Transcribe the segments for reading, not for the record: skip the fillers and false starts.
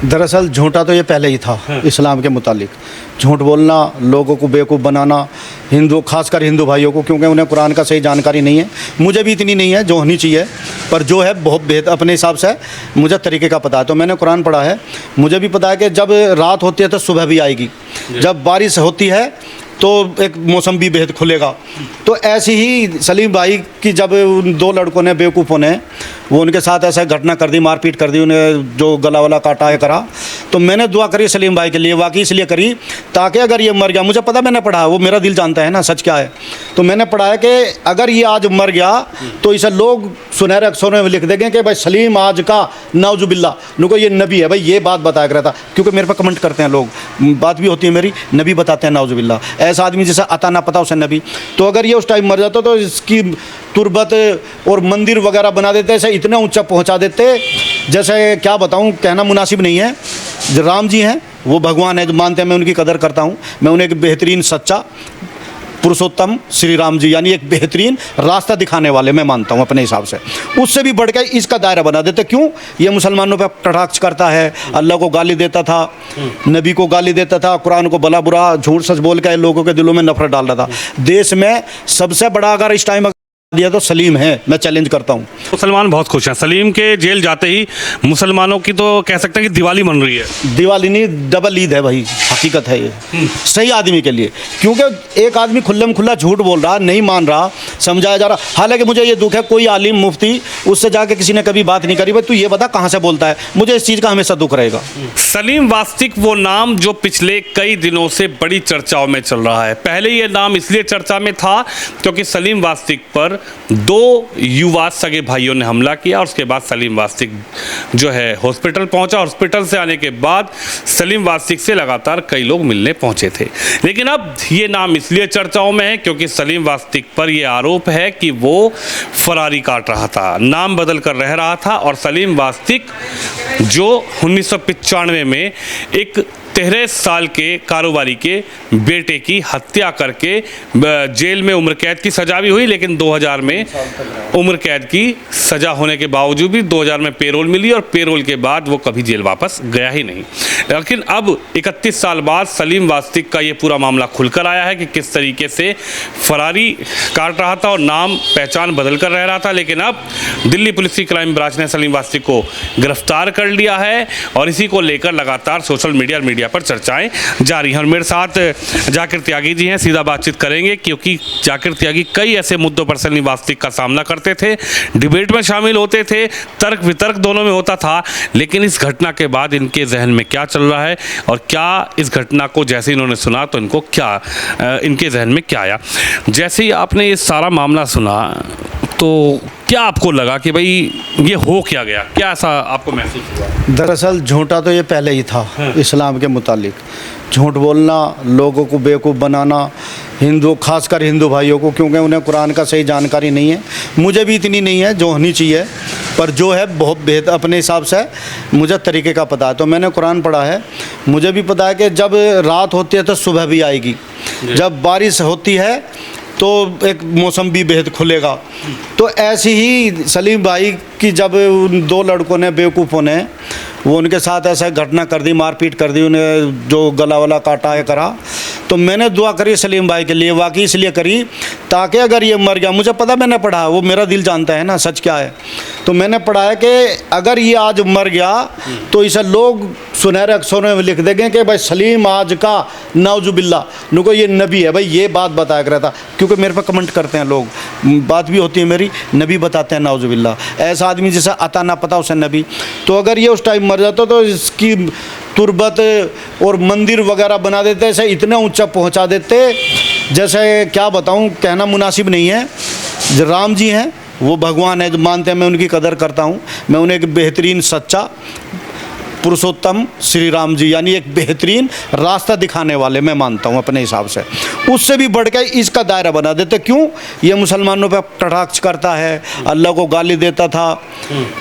दरअसल झूठा तो ये पहले ही था। इस्लाम के मुतालिक झूठ बोलना, लोगों को बेवकूफ़ बनाना, हिंदू खासकर हिंदू भाइयों को, क्योंकि उन्हें कुरान का सही जानकारी नहीं है। मुझे भी इतनी नहीं है जो होनी चाहिए, पर जो है बहुत बेहतर अपने हिसाब से मुझे तरीके का पता है। तो मैंने कुरान पढ़ा है, मुझे भी पता है कि जब रात होती है तो सुबह भी आएगी, जब बारिश होती है तो एक मौसम भी बेहद खुलेगा। तो ऐसी ही सलीम भाई की जब उन दो लड़कों ने बेवकूफ़ों ने वो उनके साथ ऐसा घटना कर दी, मारपीट कर दी, उन्हें जो गला वाला काटा है करा, तो मैंने दुआ करी सलीम भाई के लिए, वाकई इसलिए करी ताकि अगर ये मर गया, मुझे पता, मैंने पढ़ा, वो मेरा दिल जानता है ना सच क्या है, तो मैंने पढ़ा है कि अगर ये आज मर गया तो इसे लोग सुनहरे अक्षरों में लिख देंगे कि भाई सलीम आज का नाउजुबिल्ला नुको ये नबी है। भाई ये बात बताया कर रहा था, क्योंकि मेरे पे कमेंट करते हैं लोग, बात भी होती है मेरी, नबी बताते हैं नाउजुबिल्ला, ऐसा आदमी जिसे अता ना पता उसे नबी। तो अगर ये उस टाइम मर जाता तो इसकी तुरबत और मंदिर वगैरह बना देते, ऐसे इतना ऊंचा पहुंचा देते, जैसे क्या बताऊं, कहना मुनासिब नहीं है। जो राम जी हैं वो भगवान है, जो मानते हैं, मैं उनकी कदर करता हूं। मैं उन्हें एक बेहतरीन सच्चा पुरुषोत्तम श्री राम जी, यानी एक बेहतरीन रास्ता दिखाने वाले मैं मानता हूँ अपने हिसाब से। उससे भी बढ़ के इसका दायरा बना देते। क्यों? ये मुसलमानों पर कटाक्ष करता है, अल्लाह को गाली देता था, नबी को गाली देता था, कुरान को भला बुरा झूठ सच बोल के लोगों के दिलों में नफरत डाल रहा था। देश में सबसे बड़ा अगर इस टाइम दिया तो सलीम है, मैं चैलेंज करता हूँ। मुसलमान बहुत खुश हैं। सलीम के जेल जाते ही मुसलमानों की तो कह सकते हैं कि दिवाली मन रही है। दिवाली नहीं, डबल ईद है भाई, हकीकत है ये सही आदमी के लिए। क्योंकि एक आदमी खुल्लम खुल्ला झूठ बोल रहा, नहीं मान रहा, समझाया जा रहा। हालांकि मुझे ये दुख है, कोई आलिम मुफ्ती उससे जाके किसी ने कभी बात नहीं करी, भाई तू ये बता कहाँ से बोलता है। मुझे इस चीज़ का हमेशा दुख रहेगा। सलीम वास्तिक वो नाम जो पिछले कई दिनों से बड़ी चर्चाओं में चल रहा है। पहले ये नाम इसलिए चर्चा में था क्योंकि सलीम वास्तिक पर दो युवा सगे भाइयों ने हमला किया और उसके बाद सलीम वास्तिक जो है हॉस्पिटल पहुंचा। हॉस्पिटल से आने के बाद सलीम वास्तिक से लगातार कई लोग मिलने पहुंचे थे। लेकिन अब ये नाम इसलिए चर्चाओं में है क्योंकि सलीम वास्तिक पर यह आरोप है कि वो फरारी काट रहा था, नाम बदल कर रह रहा था। और सलीम वास्तिक जो 1995 में एक 13 साल के कारोबारी के बेटे की हत्या करके जेल में उम्र कैद की सज़ा भी हुई, लेकिन 2000 में उम्र कैद की सज़ा होने के बावजूद भी 2000 में पेरोल मिली और पेरोल के बाद वो कभी जेल वापस गया ही नहीं। लेकिन अब 31 साल बाद सलीम वास्तिक का ये पूरा मामला खुलकर आया है कि किस तरीके से फरारी काट रहा था और नाम पहचान बदल कर रह रहा था। लेकिन अब दिल्ली पुलिस की क्राइम ब्रांच ने सलीम वास्तिक को गिरफ्तार कर लिया है और इसी को लेकर लगातार सोशल मीडिया पर चर्चाएं जारी हैं। और मेरे साथ जाकिर त्यागी जी हैं, सीधा बातचीत करेंगे क्योंकि जाकिर त्यागी कई ऐसे मुद्दों पर सलीम वास्तिक का सामना करते थे, डिबेट में शामिल होते थे, तर्क वितर्क दोनों में होता था। लेकिन इस घटना के बाद इनके जहन में क्या चल रहा है और क्या इस घटना को जैसे इन्होंने सुना तो इनको क्या इनके जहन में क्या आया? जैसे ही आपने ये सारा मामला सुना तो क्या आपको लगा कि भाई ये हो क्या गया, क्या ऐसा आपको महसूस हुआ? दरअसल झूठा तो ये पहले ही था। इस्लाम के मुतालिक झूठ बोलना, लोगों को बेवकूफ़ बनाना, हिंदू खासकर हिंदू भाइयों को, क्योंकि उन्हें कुरान का सही जानकारी नहीं है। मुझे भी इतनी नहीं है जो होनी चाहिए, पर जो है बहुत बेहतर अपने हिसाब से मुझे तरीके का पता है। तो मैंने कुरान पढ़ा है, मुझे भी पता है कि जब रात होती है तो सुबह भी आएगी, जब बारिश होती है तो एक मौसम भी बेहद खुलेगा। तो ऐसी ही सलीम भाई की जब उन दो लड़कों ने बेवकूफ़ों ने वो उनके साथ ऐसा घटना कर दी, मारपीट कर दी, उन्हें जो गला वाला काटा है करा, तो मैंने दुआ करी सलीम भाई के लिए, वाकई इसलिए करी ताकि अगर ये मर गया, मुझे पता, मैंने पढ़ा, वो मेरा दिल जानता है ना सच क्या है, तो मैंने पढ़ा है कि अगर ये आज मर गया तो इसे लोग सुनहरे अक्षरों में लिख देंगे कि भाई सलीम आज का नाउजुबिल्ला नुको ये नबी है। भाई ये बात बताया कर रहा था, क्योंकि मेरे पे कमेंट करते हैं लोग, बात भी होती है मेरी, नबी बताते हैं नाउजुबिल्ला, ऐसा आदमी जिसे अता ना पता उसे नबी। तो अगर ये उस टाइम मर जाता तो इसकी तुरबत और मंदिर वगैरह बना देते, ऐसे इतना ऊंचा पहुंचा देते, जैसे क्या बताऊं, कहना मुनासिब नहीं है। जो राम जी हैं वो भगवान है, जो मानते हैं, मैं उनकी कदर करता हूं। मैं उन्हें एक बेहतरीन सच्चा पुरुषोत्तम श्री राम जी, यानी एक बेहतरीन रास्ता दिखाने वाले मैं मानता हूँ अपने हिसाब से। उससे भी बढ़ के इसका दायरा बना देते। क्यों? ये मुसलमानों पर कटाक्ष करता है, अल्लाह को गाली देता था,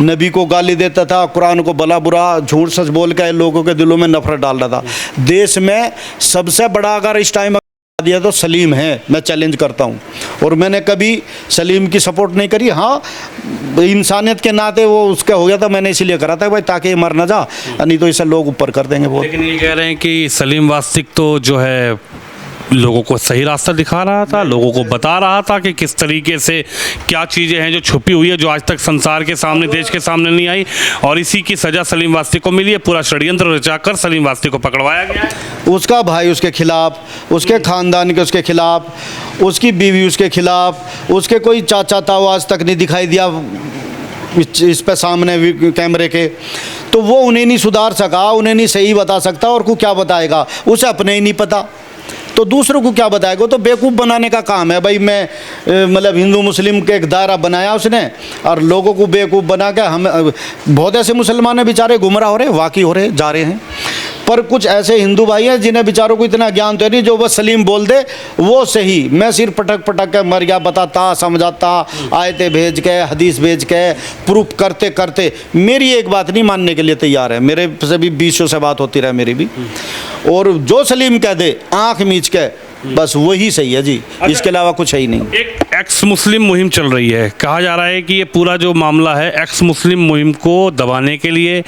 नबी को गाली देता था, कुरान को भला बुरा झूठ सच बोल के लोगों के दिलों में नफरत डाल रहा था। देश में सबसे बड़ा अगर इस टाइम दिया तो सलीम है, मैं चैलेंज करता हूँ। और मैंने कभी सलीम की सपोर्ट नहीं करी। हाँ, इंसानियत के नाते वो उसका हो गया था, मैंने इसीलिए करा था भाई ताकि ये मर ना जा, नहीं तो इसे लोग ऊपर कर देंगे बहुत। लेकिन ये कह रहे हैं कि सलीम वास्तिक तो जो है लोगों को सही रास्ता दिखा रहा था, लोगों को बता रहा था कि किस तरीके से क्या चीज़ें हैं जो छुपी हुई है, जो आज तक संसार के सामने, देश के सामने नहीं आई, और इसी की सज़ा सलीम वास्तिक को मिली है। पूरा षड्यंत्र रचाकर सलीम वास्तिक को पकड़वाया गया है। उसका भाई उसके खिलाफ, उसके ख़ानदान के उसके खिलाफ, उसकी बीवी उसके खिलाफ, उसके कोई चाचा था वो आज तक नहीं दिखाई दिया इस पे सामने कैमरे के, तो वो उन्हें नहीं सुधार सका, उन्हें नहीं सही बता सकता, और को क्या बताएगा, उसे अपने ही नहीं पता तो दूसरों को क्या बताएगा। तो बेवकूफ़ बनाने का काम है भाई। मैं मतलब हिंदू मुस्लिम के एक दायरा बनाया उसने, और लोगों को बेवकूफ़ बना के हम बहुत ऐसे मुसलमान हैं बेचारे गुमराह हो रहे, वाकई हो रहे, जा रहे हैं। पर कुछ ऐसे हिंदू भाई हैं जिन्हें बेचारों को इतना ज्ञान तो नहीं, जो बस सलीम बोल दे वो सही, मैं सिर्फ पटक पटक के मर गया बताता, समझाता, आयतें भेज के, हदीस भेज के, प्रूफ करते करते मेरी एक बात नहीं मानने के लिए तैयार है। मेरे से भी 20 से बात होती रहे मेरी भी, और जो सलीम कह दे आँख मीच के बस वही सही है जी, इसके अलावा कुछ है ही नहीं। एक एक्स मुस्लिम मुहिम चल रही है, कहा जा रहा है कि ये पूरा जो मामला है एक्स मुस्लिम मुहिम को दबाने के लिए,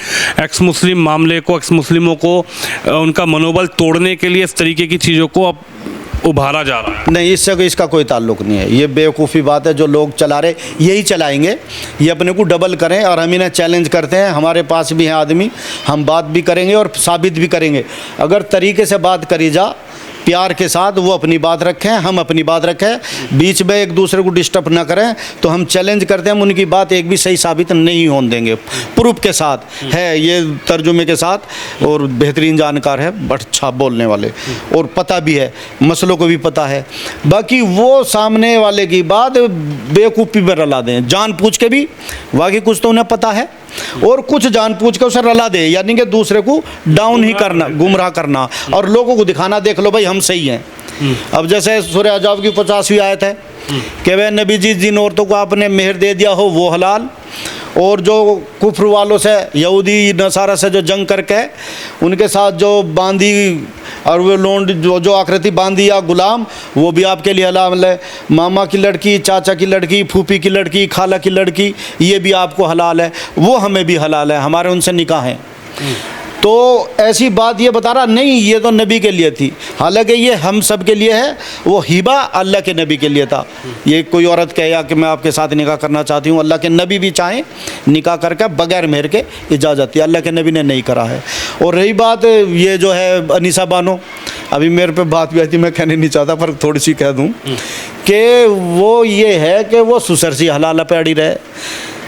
एक्स मुस्लिम मामले को, एक्स मुस्लिमों को उनका मनोबल तोड़ने के लिए इस तरीके की चीज़ों को अब उभारा जा रहा है। नहीं, इससे इसका कोई ताल्लुक नहीं है। ये बेवकूफ़ी बात है जो लोग चला रहे, यही चलाएंगे, ये अपने को डबल करें। और हम इन्हें चैलेंज करते हैं, हमारे पास भी हैं आदमी, हम बात भी करेंगे और साबित भी करेंगे। अगर तरीके से बात करी जा प्यार के साथ, वो अपनी बात रखें, हम अपनी बात रखें, बीच में एक दूसरे को डिस्टर्ब ना करें, तो हम चैलेंज करते हैं, हम उनकी बात एक भी सही साबित नहीं होने देंगे। प्रूफ के साथ है, ये तर्जुमे के साथ, और बेहतरीन जानकार है, बट अच्छा बोलने वाले, और पता भी है, मसलों को भी पता है। बाकी वो सामने वाले की बात बेवकूफ़ी में रला दें जानबूझ के भी, बाकी कुछ तो उन्हें पता है, और कुछ जानबूझ के उसे रला दे, यानी कि दूसरे को डाउन ही करना, गुमराह करना, और लोगों को दिखाना देख लो भाई हम सही हैं। अब जैसे सूरह अहज़ाब की 50वीं आयत है कि वह नबी जी जिन औरतों को आपने मेहर दे दिया हो वो हलाल, और जो कुफ्र वालों से, यहूदी नसारा से जो जंग करके उनके साथ जो बांदी और वो लोंड जो आकृति बांदी या गुलाम, वो भी आपके लिए हलाल है। मामा की लड़की, चाचा की लड़की, फूफी की लड़की, खाला की लड़की, ये भी आपको हलाल है, वो हमें भी हलाल है, हमारे उनसे निकाह हैं। तो ऐसी बात ये बता रहा नहीं, ये तो नबी के लिए थी, हालांकि ये हम सब के लिए है। वो हिबा अल्लाह के नबी के लिए था। ये कोई औरत कहे कि मैं आपके साथ निकाह करना चाहती हूँ, अल्लाह के नबी भी चाहें निकाह करके बगैर मेहर के इजाज़त है, अल्लाह के नबी ने नहीं करा है। और रही बात ये जो है अनीसा बानो, अभी मेरे पे बात भी आई थी, मैं कहने नहीं चाहता पर थोड़ी सी कह दूँ कि वो ये है कि वो सुसर सी हलाला पे अड़ी रहे।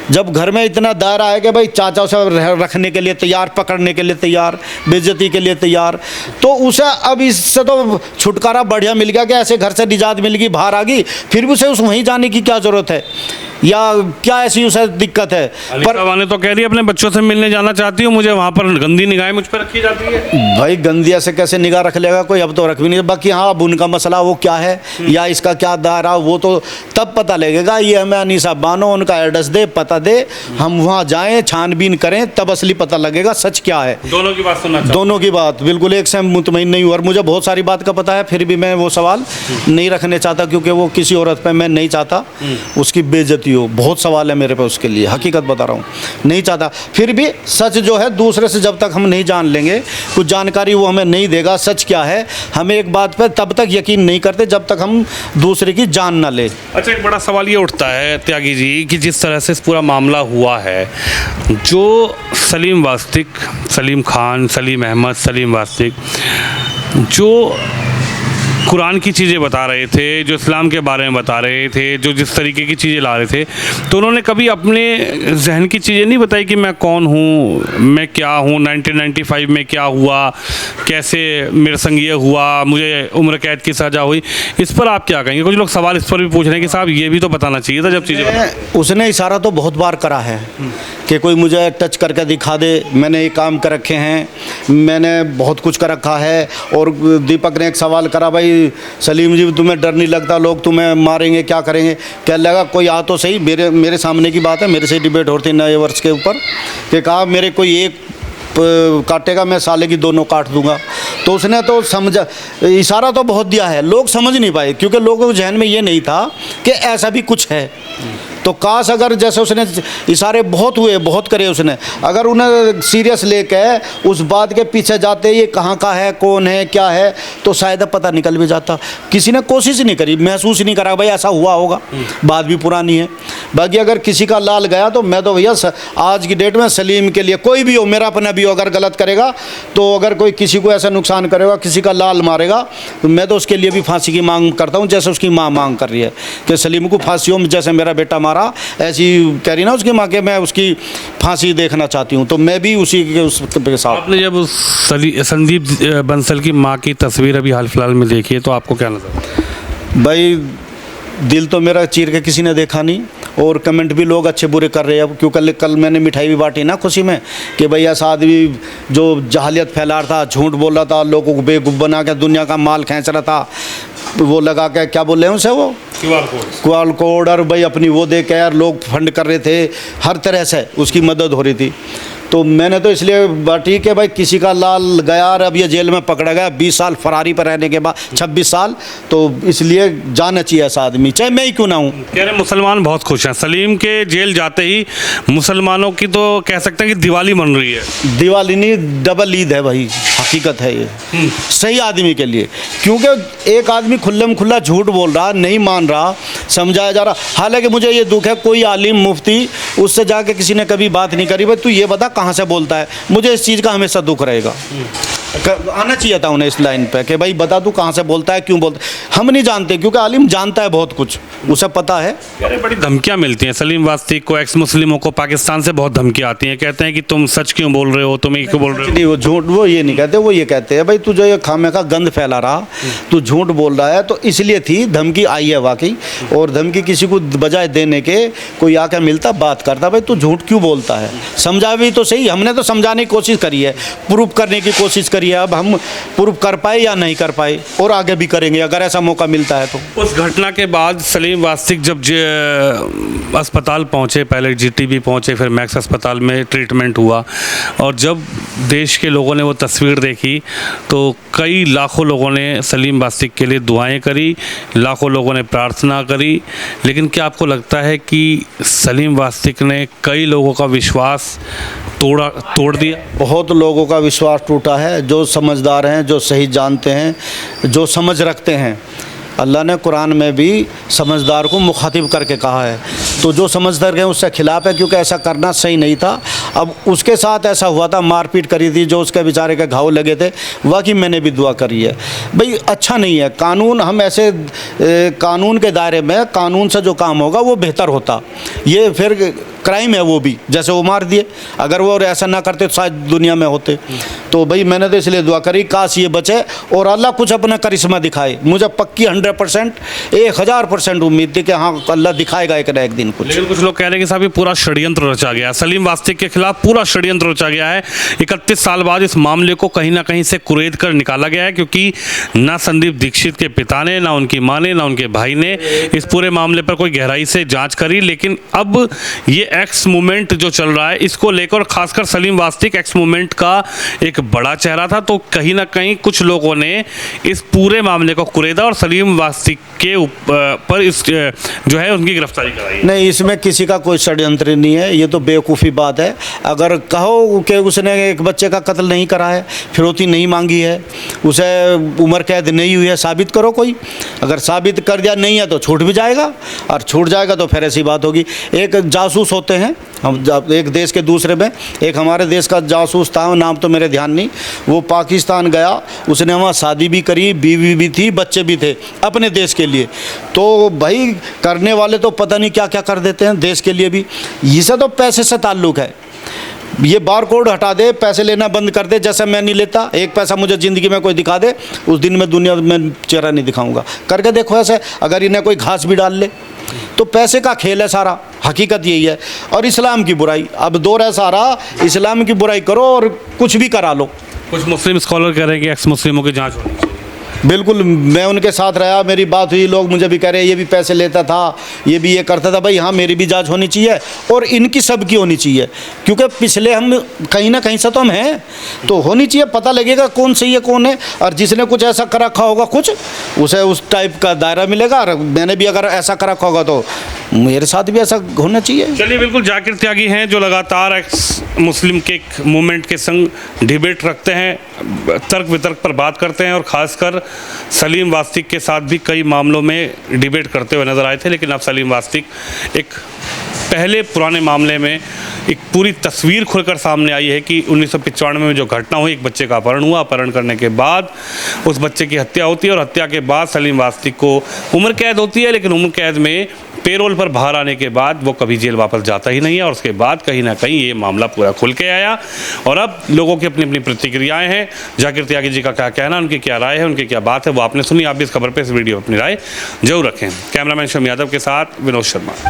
जब घर में इतना दायरा है कि भाई चाचा उसे रखने के लिए तैयार, पकड़ने के लिए तैयार, बेइज्जती के लिए तैयार, तो उसे अब इससे तो छुटकारा बढ़िया मिल गया कि ऐसे घर से निजात मिल गई, बाहर आ गई, फिर भी उसे उस वहीं जाने की क्या ज़रूरत है, या क्या ऐसी उसे दिक्कत है। पर ने तो कह रही है अपने बच्चों से मिलने जाना चाहती हूँ, मुझे वहाँ पर गंदी निगाहें मुझ पर रखी जाती है। भाई गंदी ऐसे कैसे निगाह रख लेगा कोई, अब तो रख भी नहीं। बाकी हाँ, अब उनका मसला वो क्या है या इसका क्या दायरा, वो तो तब पता लगेगा। ये हमें अनीसा बानो उनका एड्रेस दे, पता दे, हम वहाँ जाएँ, छानबीन करें, तब असली पता लगेगा सच क्या है। दोनों की बात सुनना, दोनों की बात बिल्कुल एक से मुतमईन नहीं हूँ, और मुझे बहुत सारी बात का पता है, फिर भी मैं वो सवाल नहीं रखने चाहता, क्योंकि वो किसी औरत पे मैं नहीं चाहता उसकी बेइज्जती हो। बहुत सवाल है मेरे पे उसके लिए, हकीकत बता रहा हूँ, नहीं चाहता। फिर भी सच जो है दूसरे से जब तक हम नहीं जान लेंगे, कुछ जानकारी वो हमें नहीं देगा सच क्या है, हमें एक बात पे तब तक यकीन नहीं करते जब तक हम दूसरे की जान ना ले। अच्छा, एक बड़ा सवाल ये उठता है त्यागी जी कि जिस तरह से इस पूरा मामला हुआ है, जो सलीम वास्तिक, सलीम खान, सलीम अहमद, सलीम वास्तिक जो कुरान की चीज़ें बता रहे थे, जो इस्लाम के बारे में बता रहे थे, जो जिस तरीके की चीज़ें ला रहे थे, तो उन्होंने कभी अपने जहन की चीज़ें नहीं बताई कि मैं कौन हूँ, मैं क्या हूँ, 1995 में क्या हुआ, कैसे मेरे संग ये हुआ, मुझे उम्र कैद की सज़ा हुई। इस पर आप क्या कहेंगे? कुछ लोग सवाल इस पर भी पूछ रहे हैं कि साहब ये भी तो बताना चाहिए था जब चीज़ें। उसने इशारा तो बहुत बार करा है कि कोई मुझे टच करके दिखा दे, मैंने ये काम कर रखे हैं, मैंने बहुत कुछ कर रखा है। और दीपक ने एक सवाल करा, भाई सलीम जी तुम्हें डर नहीं लगता, लोग तुम्हें मारेंगे, क्या करेंगे? क्या लगा कोई आ तो सही, मेरे सामने की बात है, मेरे से डिबेट होती है नए वर्ष के ऊपर, कि कहा मेरे कोई एक काटेगा मैं साले की दोनों काट दूंगा। तो उसने तो समझा, इशारा तो बहुत दिया है, लोग समझ नहीं पाए क्योंकि लोगों के जहन में ये नहीं था कि ऐसा भी कुछ है। तो काश अगर जैसे उसने इशारे बहुत हुए, बहुत करे उसने, अगर उन्हें सीरियस लेके उस बात के पीछे जाते ये कहाँ का है, कौन है, क्या है, तो शायद पता निकल भी जाता। किसी ने कोशिश नहीं करी, महसूस नहीं करा भाई ऐसा हुआ होगा, बात भी पुरानी है। बाकी अगर किसी का लाल गया तो मैं तो भैया आज की डेट में सलीम के लिए, कोई भी हो, मेरा अपना भी हो, अगर गलत करेगा तो अगर कोई किसी को ऐसा नुकसान करेगा, किसी का लाल मारेगा, तो मैं तो उसके लिए भी फांसी की मांग करता हूँ, जैसे उसकी माँ मांग कर रही है कि सलीम को फांसी हो, जैसे मेरा बेटा मारा ऐसी कह रही ना उसकी माँ के, मैं उसकी फांसी देखना चाहती हूँ। तो मैं भी उसी के उसके साथ। आपने जब उस संदीप बंसल की माँ की तस्वीर अभी हाल फिलहाल में देखी है तो आपको क्या नजर? भाई दिल तो मेरा चीर के किसी ने देखा नहीं, और कमेंट भी लोग अच्छे बुरे कर रहे हैं। अब क्योंकि कल मैंने मिठाई भी बांटी ना खुशी में कि भाई ऐसा आदमी जो जहालियत फैला रहा था, झूठ बोल रहा था, लोगों को बेवकूफ़ बना के दुनिया का माल खींच रहा था, वो लगा के क्या बोल रहे हैं उसे, वो QR कोड और भाई अपनी वो दे के यार लोग फंड कर रहे थे, हर तरह से उसकी मदद हो रही थी। तो मैंने तो इसलिए बाटी कि भाई किसी का लाल गया और अब ये जेल में पकड़ा गया 20 साल फरारी पर रहने के बाद, 26 साल, तो इसलिए जाना चाहिए ऐसा आदमी, चाहे मैं ही क्यों ना हूँ। कह रहे मुसलमान बहुत खुश हैं, सलीम के जेल जाते ही मुसलमानों की तो कह सकते हैं कि दिवाली मन रही है। दिवाली नहीं, डबल ईद है भाई, हकीकत है ये सही आदमी के लिए। क्योंकि एक आदमी खुल्लम खुल्ला झूठ बोल रहा, नहीं मान रहा, समझाया जा रहा। हालांकि मुझे ये दुख है कोई आलिम मुफ्ती उससे जाके किसी ने कभी बात नहीं करी, भाई तू ये बता कहाँ से बोलता है। मुझे इस चीज़ का हमेशा दुख रहेगा। आना चाहिए था उन्हें इस लाइन पे कि भाई बता तू कहाँ से बोलता है, क्यों बोलता है। हम नहीं जानते क्योंकि आलिम जानता है बहुत कुछ, उसे पता है। अरे बड़ी धमकियाँ मिलती हैं सलीम वास्तिक को, एक्स मुस्लिमों को पाकिस्तान से बहुत धमकियाँ आती हैं, कहते हैं कि तुम सच क्यों बोल रहे हो, तुम ये क्यों बोल रहे हो। नहीं, वो झूठ, वो ये नहीं कहते, वो ये कहते हैं भाई तू जो ये खामे का गंद फैला रहा, तू झूठ बोल रहा है। तो इसलिए थी धमकी आई है वाकई, और धमकी किसी को बजाय देने के कोई आके मिलता, बात करता, भाई तू झूठ क्यों बोलता है, समझा भी तो सही। हमने तो समझाने की कोशिश करी है, प्रूफ करने की कोशिश करी है, अब हम प्रूफ कर पाए या नहीं कर पाए, और आगे भी करेंगे अगर ऐसा मौका मिलता है तो। उस घटना के बाद सलीम वास्तिक जब अस्पताल पहुंचे, पहले GTB पहुंचे, फिर मैक्स अस्पताल में ट्रीटमेंट हुआ, और जब देश के लोगों ने वो तस्वीर देखी तो कई लाखों लोगों ने सलीम वास्तिक के लिए दुआएं करी, लाखों लोगों ने प्रार्थना करी। लेकिन क्या आपको लगता है कि सलीम वास्तिक ने कई लोगों का विश्वास तोड़ दिया? बहुत लोगों का विश्वास टूटा है, जो समझदार हैं, जो सही जानते हैं, जो समझ रखते हैं। अल्लाह ने कुरान में भी समझदार को मुखातिब करके कहा है, तो जो समझदार हैं उससे खिलाफ है, क्योंकि ऐसा करना सही नहीं था। अब उसके साथ ऐसा हुआ था, मारपीट करी थी, जो उसके बेचारे के घाव लगे थे, वाकई मैंने भी दुआ करी है। भाई अच्छा नहीं है कानून, हम ऐसे कानून के दायरे में कानून से जो काम होगा वो बेहतर होता। ये फिर क्राइम है वो भी, जैसे वो मार दिए, अगर वो ऐसा ना करते तो शायद दुनिया में होते। तो भाई मैंने तो इसलिए दुआ करी काश ये बचे और अल्लाह कुछ अपना करिश्मा दिखाए। मुझे पक्की 100% 1000% उम्मीद थी कि हाँ अल्लाह दिखाएगा एक ना एक दिन कुछ। लेकिन कुछ लोग कह रहे हैं कि साहब ये पूरा षड्यंत्र रचा गया, सलीम वास्तिक के खिलाफ पूरा षड्यंत्र रचा गया है। 31 साल बाद इस मामले को कहीं ना कहीं से कुरेद कर निकाला गया है, क्योंकि ना संदीप दीक्षित के पिता ने, ना उनकी माँ ने, ना उनके भाई ने इस पूरे मामले पर कोई गहराई से जाँच करी। लेकिन अब ये एक्स मूवमेंट जो चल रहा है इसको लेकर, खासकर सलीम वास्तिक एक्स मूवमेंट का एक बड़ा चेहरा था, तो कहीं ना कहीं कुछ लोगों ने इस पूरे मामले को कुरेदा और सलीम वास्तिक के ऊपर इस जो है उनकी गिरफ्तारी कराई। नहीं, इसमें किसी का कोई षड्यंत्र नहीं है, ये तो बेवकूफ़ी बात है। अगर कहो कि उसने एक बच्चे का कत्ल नहीं करा है, फिरौती नहीं मांगी है, उसे उम्र कैद नहीं हुई है, साबित करो कोई। अगर साबित कर दिया नहीं है तो छूट भी जाएगा, और छूट जाएगा तो फिर ऐसी बात होगी। एक जासूस होते हैं हम, एक देश के दूसरे में, एक हमारे देश का जासूस था, नाम तो मेरे ध्यान नहीं, वो पाकिस्तान गया, उसने वहाँ शादी भी करी, बीवी भी थी, बच्चे भी थे अपने देश के लिए। तो भाई करने वाले तो पता नहीं क्या क्या कर देते हैं देश के लिए भी। इसे तो पैसे से ताल्लुक़ है, ये बार कोड हटा दे, पैसे लेना बंद कर दे, जैसे मैं नहीं लेता, एक पैसा मुझे ज़िंदगी में कोई दिखा दे, उस दिन मैं दुनिया में चेहरा नहीं दिखाऊंगा। करके देखो ऐसे, अगर इन्हें कोई घास भी डाल ले तो पैसे का खेल है सारा, हकीकत यही है। और इस्लाम की बुराई, अब दौर है सारा, इस्लाम की बुराई करो और कुछ भी करा लो। कुछ मुस्लिम स्कॉलर कह रहे हैं कि एक्स मुस्लिमों की जाँच होनी चाहिए। बिल्कुल, मैं उनके साथ रहा, मेरी बात हुई, लोग मुझे भी कह रहे ये भी पैसे लेता था, ये भी ये करता था। भाई हाँ, मेरी भी जांच होनी चाहिए और इनकी सबकी होनी चाहिए, क्योंकि पिछले हम कहीं ना कहीं से तो हम हैं, तो होनी चाहिए, पता लगेगा कौन सही है कौन है। और जिसने कुछ ऐसा कर रखा होगा कुछ, उसे उस टाइप का दायरा मिलेगा। और मैंने भी अगर ऐसा कर रखा होगा तो मेरे साथ भी ऐसा होना चाहिए। चलिए, बिल्कुल जाकिर त्यागी हैं जो लगातार एक्स मुस्लिम के मूवमेंट के संग डिबेट रखते हैं, तर्क वितर्क पर बात करते हैं और ख़ासकर सलीम वास्तिक के साथ भी कई मामलों में डिबेट करते हुए नज़र आए थे। लेकिन अब सलीम वास्तिक एक पहले पुराने मामले में एक पूरी तस्वीर खुलकर सामने आई है कि 1995 में जो घटना हुई, एक बच्चे का अपहरण हुआ, अपहरण करने के बाद उस बच्चे की हत्या होती है और हत्या के बाद सलीम वास्तिक को उम्र कैद होती है। लेकिन उम्र कैद में पेरोल पर बाहर आने के बाद वो कभी जेल वापस जाता ही नहीं है और उसके बाद कहीं ना कहीं ये मामला पूरा खुल के आया। और अब लोगों की अपनी अपनी प्रतिक्रियाएं हैं। जाकिर त्यागी जी का क्या कहना, उनकी क्या राय है, उनकी क्या बात है, वो आपने सुनी। आप भी इस खबर पर, इस वीडियो पर अपनी राय जरूर रखें। कैमरामैन शम यादव के साथ विनोद शर्मा।